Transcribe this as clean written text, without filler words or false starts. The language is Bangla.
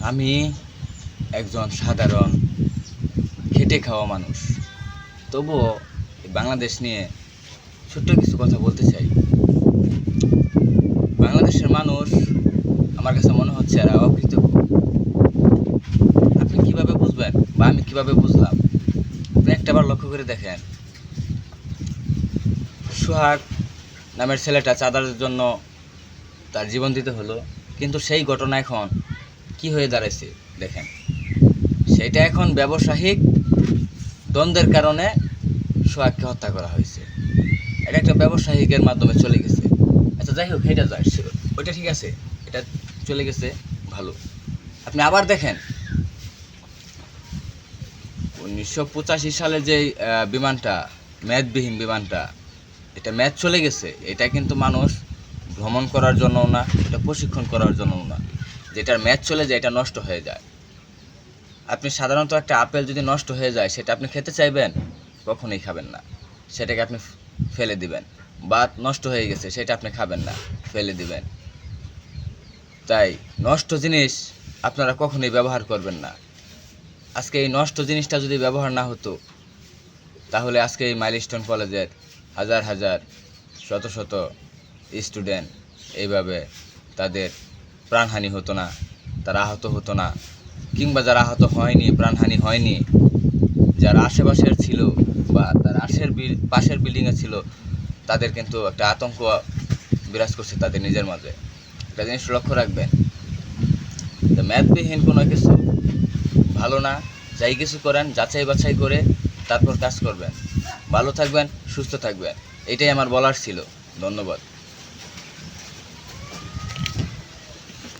আমি একজন সাধারণ খেটে খাওয়া মানুষ, তবুও বাংলাদেশ নিয়ে ছোট্ট কিছু কথা বলতে চাই। বাংলাদেশের মানুষ আমার কাছে মনে হচ্ছে এরা অকৃতজ্ঞ। আপনি কিভাবে বুঝবেন বা আমি কিভাবে বুঝলাম? আপনি একটাবার লক্ষ্য করে দেখেন, সোহাগ নামের ছেলেটা চাঁদার জন্য তার জীবন দিতে হলো, কিন্তু সেই ঘটনা এখন কি হয়ে দাঁড়াইছে দেখেন। সেটা এখন ব্যবসায়িক দ্বন্দ্বের কারণে সোহাগকে হত্যা করা হয়েছে। এটা একটা ব্যবসায়িকের মাধ্যমে চলে গেছে। আচ্ছা যাই হোক, এটা যায়, ওইটা ঠিক আছে, এটা চলে গেছে, ভালো। আপনি আবার দেখেন 1985 সালে যে বিমানটা, মেয়াদবিহীন বিমানটা, এটা মেয়াদ চলে গেছে। এটা কিন্তু মানুষ ভ্রমণ করার জন্য না, এটা প্রশিক্ষণ করার জন্য না। যেটার মেয়াদ চলে যায় এটা নষ্ট হয়ে যায়। আপনি সাধারণত একটা আপেল যদি নষ্ট হয়ে যায়, সেটা আপনি খেতে চাইবেন? কখনোই খাবেন না, সেটাকে আপনি ফেলে দিবেন। বা নষ্ট হয়ে গেছে, সেটা আপনি খাবেন না, ফেলে দিবেন। তাই নষ্ট জিনিস আপনারা কখনোই ব্যবহার করবেন না। আজকে এই নষ্ট জিনিসটা যদি ব্যবহার না হতো, তাহলে আজকে এই মাইলস্টোন কলেজের হাজার হাজার শত শত স্টুডেন্ট এইভাবে তাদের প্রাণহানি হতো না, তারা আহত হতো না। কিংবা যারা আহত হয়নি, প্রাণহানি হয়নি, যারা আশেপাশের ছিল বা তার পাশের বিল্ডিংয়ে ছিল, তাদের কিন্তু একটা আতঙ্ক বিরাজ করছে তাদের নিজের মাঝে। একটা জিনিস লক্ষ্য রাখবেন, মেয়াদবিহীন কোনো কিছু ভালো না। যাই কিছু করেন যাচাই বাছাই করে তারপর কাজ করবেন। ভালো থাকবেন, সুস্থ থাকবেন, এটাই আমার বলার ছিল। ধন্যবাদ।